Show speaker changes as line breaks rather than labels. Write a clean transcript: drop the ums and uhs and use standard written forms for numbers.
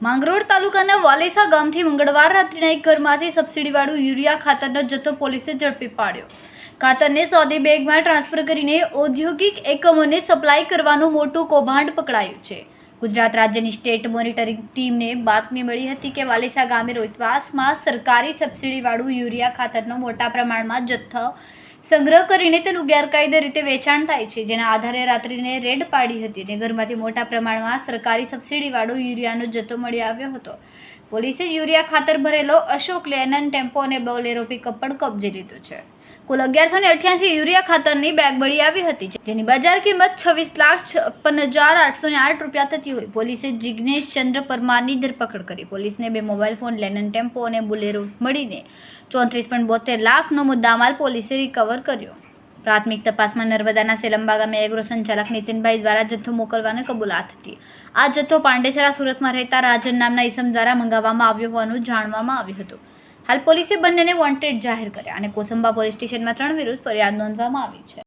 માંગરોળ તાલુકાના વાલેસા ગામથી મંગળવાર રાત્રિના એક ઘરમાંથી સબસિડીવાળું યુરિયા ખાતરનો જથ્થો પોલીસે ઝડપી પાડ્યો. ખાતરને સોદી બેગમાં ટ્રાન્સફર કરીને ઔદ્યોગિક એકમોને સપ્લાય કરવાનું મોટું કૌભાંડ પકડાયું છે. ગુજરાત રાજ્યની સ્ટેટ મોનિટરિંગ ટીમને બાતમી મળી હતી કે વાલેસા ગામે રોહિતવાસમાં સરકારી સબસિડીવાળું યુરિયા ખાતરનો મોટા પ્રમાણમાં જથ્થો સંગ્રહ કરીને તેનું ગેરકાયદે રીતે વેચાણ થાય છે, જેના આધારે રાત્રિને રેડ પાડી હતી અને ઘરમાંથી મોટા પ્રમાણમાં સરકારી સબસિડીવાળો યુરિયાનો જથ્થો મળી આવ્યો હતો. પોલીસે યુરિયા ખાતર ભરેલો અશોક લેનન ટેમ્પો અને બોલેરો પિકઅપ પણ કબજે લીધું છે. કુલ 1188 યુરિયા ખાતરની બેગ મળી આવી હતી, જેની બજાર કિંમત 26,56,808 રૂપિયા થતી હોય. પોલીસે જિગ્નેશ ચંદ્ર પરમારની ધરપકડ કરી. પોલીસને 2 મોબાઈલ ફોન, લેનન ટેમ્પો અને બોલેરો મળીને 34.72 લાખનો મુદ્દામાલ પોલીસે રિકવર કર્યો. પ્રાથમિક તપાસમાં નર્મદાના સેલંબા ગામે એગ્રો સંચાલક નીતિનભાઈ દ્વારા જથ્થો મોકલવાની કબૂલાત હતી. આ જથ્થો પાંડેસરા સુરતમાં રહેતા રાજન નામના ઈસમ દ્વારા મંગાવવામાં આવ્યો હોવાનું જાણવામાં આવ્યું હતું. હાલ પોલીસે બંનેને વોન્ટેડ જાહેર કર્યા અને કોસંબા પોલીસ સ્ટેશનમાં 3 વિરુદ્ધ ફરિયાદ નોંધવામાં આવી છે.